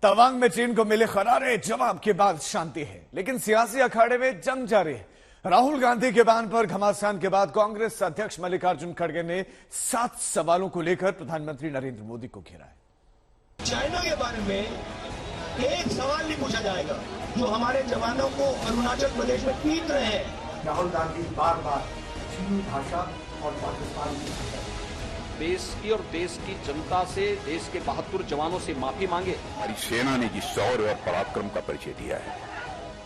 तवांग में चीन को मिले करारे जवाब के बाद शांति है, लेकिन सियासी अखाड़े में जंग जारी है। राहुल गांधी के बयान पर घमासान के बाद कांग्रेस अध्यक्ष मल्लिकार्जुन खड़गे ने 7 सवालों को लेकर प्रधानमंत्री नरेंद्र मोदी को घेरा है। चाइना के बारे में एक सवाल नहीं पूछा जाएगा जो हमारे जवानों को अरुणाचल प्रदेश में पीट रहे हैं। राहुल गांधी बार बार चीनी भाषा और पाकिस्तान की भाषा देश की और देश की जनता से, देश के 72 जवानों से माफी मांगे। हमारी सेना ने जिस शौर्य और पराक्रम का परिचय दिया है,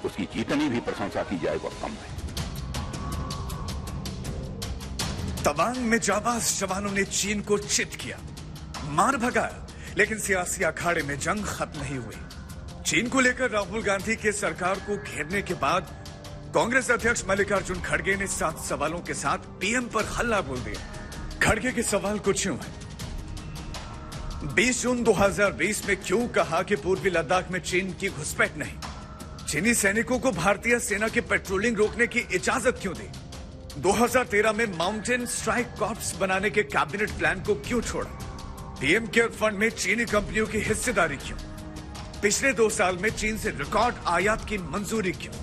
उसकी जितनी भी प्रशंसा की जाए वह कम है। तवांग में जाबाज जवानों ने चीन को चित किया, मार भगाया, लेकिन सियासी अखाड़े में जंग खत्म नहीं हुई। चीन को लेकर राहुल गांधी के सरकार को घेरने के बाद कांग्रेस अध्यक्ष मल्लिकार्जुन खड़गे ने 7 सवालों के साथ पीएम पर हल्ला बोल दिया। खड़गे के सवाल कुछ यूं है। 20 जून 2020 में क्यों कहा कि पूर्वी लद्दाख में चीन की घुसपैठ नहीं? चीनी सैनिकों को भारतीय सेना की पेट्रोलिंग रोकने की इजाजत क्यों दी? 2013 में माउंटेन स्ट्राइक कॉर्प्स बनाने के कैबिनेट प्लान को क्यों छोड़ा? पीएम केयर फंड में चीनी कंपनियों की हिस्सेदारी क्यों? पिछले 2 साल में चीन से रिकॉर्ड आयात की मंजूरी क्यों?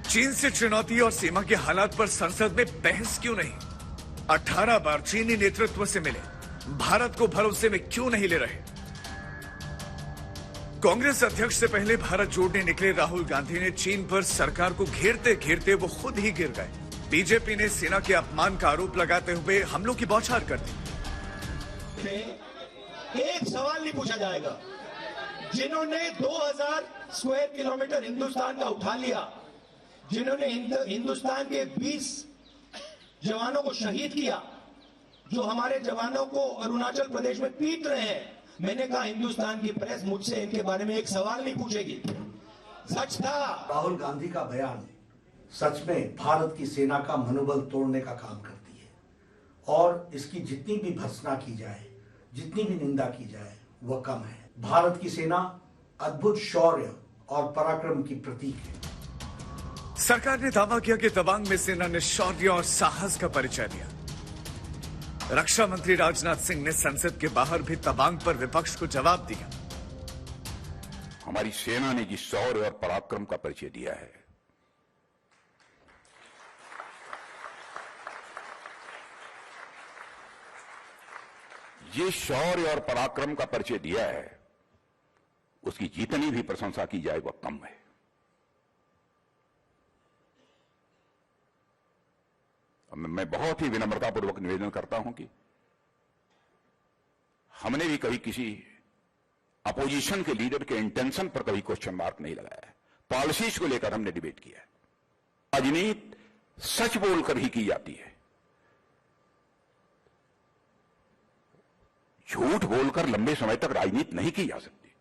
चीन से चुनौती और सीमा के हालात पर संसद में बहस क्यों नहीं? 18 बार चीनी नेतृत्व से मिले, भारत को भरोसे में क्यों नहीं ले रहे? कांग्रेस अध्यक्ष से पहले भारत जोड़ने निकले राहुल गांधी ने चीन पर सरकार को घेरते घेरते वो खुद ही गिर गए। बीजेपी ने सेना के अपमान का आरोप लगाते हुए हमलों की बौछार कर दी। एक सवाल नहीं पूछा जाएगा। जिन्होंने 2000 स्क्वायर किलोमीटर हिंदुस्तान का उठा लिया, जिन्होंने हिंदुस्तान के 20 जवानों को शहीद किया, जो हमारे जवानों को अरुणाचल प्रदेश में पीट रहे हैं, मैंने कहा हिंदुस्तान की प्रेस मुझसे इनके बारे में एक सवाल नहीं पूछेगी। सच था। राहुल गांधी का बयान सच में भारत की सेना का मनोबल तोड़ने का काम करती है और इसकी जितनी भी भर्त्सना की जाए, जितनी भी निंदा की जाए वह कम है। भारत की सेना अद्भुत शौर्य और पराक्रम की प्रतीक है। सरकार ने दावा किया कि तवांग में सेना ने शौर्य और साहस का परिचय दिया। रक्षा मंत्री राजनाथ सिंह ने संसद के बाहर भी तवांग पर विपक्ष को जवाब दिया। हमारी सेना ने जिस शौर्य और पराक्रम का परिचय दिया है, ये शौर्य और पराक्रम का परिचय दिया है, उसकी जितनी भी प्रशंसा की जाए वह कम है। मैं बहुत ही विनम्रतापूर्वक निवेदन करता हूं कि हमने भी कभी किसी अपोजिशन के लीडर के इंटेंशन पर कभी क्वेश्चन मार्क नहीं लगाया है। पॉलिसीज को लेकर हमने डिबेट किया है। राजनीति सच बोलकर ही की जाती है, झूठ बोलकर लंबे समय तक राजनीति नहीं की जा सकती।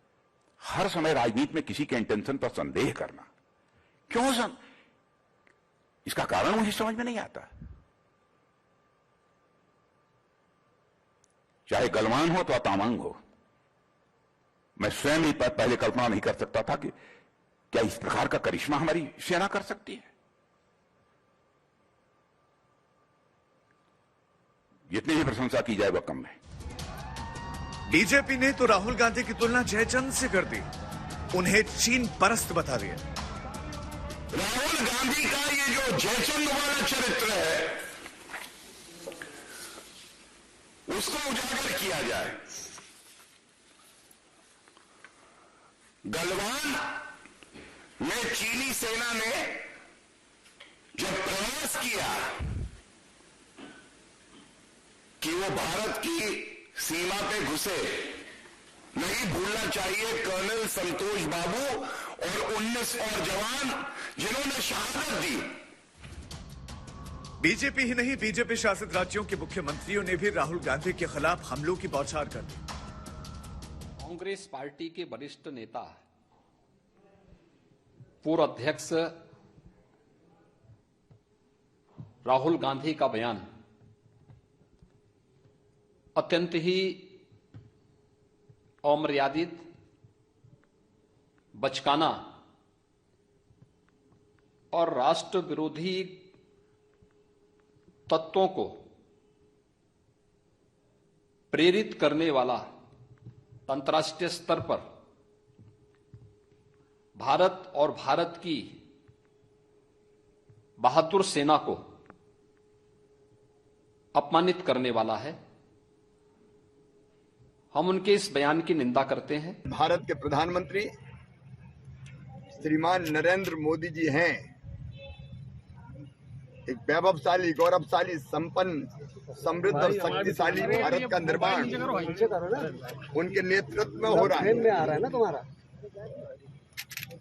हर समय राजनीति में किसी के इंटेंशन पर संदेह करना क्यों इसका कारण मुझे समझ में नहीं आता। चाहे गलवान हो तो तामांग हो, मैं स्वयं ही पहले कल्पना नहीं कर सकता था कि क्या इस प्रकार का करिश्मा हमारी सेना कर सकती है। जितनी भी प्रशंसा की जाए वह कम है। बीजेपी ने तो राहुल गांधी की तुलना जयचंद से कर दी, उन्हें चीन परस्त बता दिया। राहुल गांधी का ये जो जयचंद वाला चरित्र है उसको उजागर किया जाए। गलवान में चीनी सेना ने जब प्रयास किया कि वो भारत की सीमा पे घुसे, नहीं भूलना चाहिए कर्नल संतोष बाबू और 19 और जवान जिन्होंने शहादत दी। बीजेपी ही नहीं, बीजेपी शासित राज्यों के मुख्यमंत्रियों ने भी राहुल गांधी के खिलाफ हमलों की बौछार कर दी। कांग्रेस पार्टी के वरिष्ठ नेता, पूर्व अध्यक्ष राहुल गांधी का बयान अत्यंत ही अमर्यादित, बचकाना और राष्ट्र विरोधी तत्वों को प्रेरित करने वाला अंतर्राष्ट्रीय स्तर पर भारत और भारत की बहादुर सेना को अपमानित करने वाला है। हम उनके इस बयान की निंदा करते हैं। भारत के प्रधानमंत्री श्रीमान नरेंद्र मोदी जी हैं एक वैभवशाली, गौरवशाली, संपन्न, समृद्ध और शक्तिशाली भारत का निर्माण उनके नेतृत्व में हो रहा है।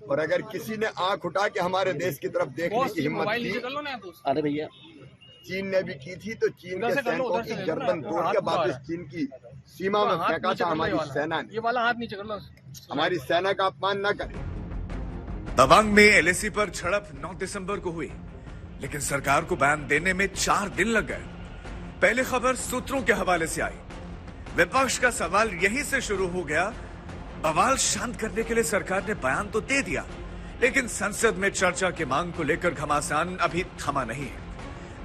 और अगर किसी ने आंख उठा के हमारे देश की तरफ देखने की हिम्मत की, अरे भैया, चीन ने भी की थी, तो चीन के सैनिकों की गर्दन तोड़ के वापस चीन की सीमा में फेंका था हमारी सेना ने। ये वाला हाथ नीचे कर लो। हमारी सेना का अपमान न करें। तवांग में एलएसी पर झड़प 9 दिसंबर को हुई, लेकिन सरकार को बयान देने में 4 दिन लग गए। पहली खबर सूत्रों के हवाले से आई। विपक्ष का सवाल यहीं से शुरू हो गया। बवाल शांत करने के लिए सरकार ने बयान तो दे दिया, लेकिन संसद में चर्चा की मांग को लेकर घमासान अभी थमा नहीं है।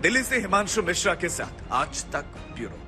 दिल्ली से हिमांशु मिश्रा के साथ आज तक ब्यूरो।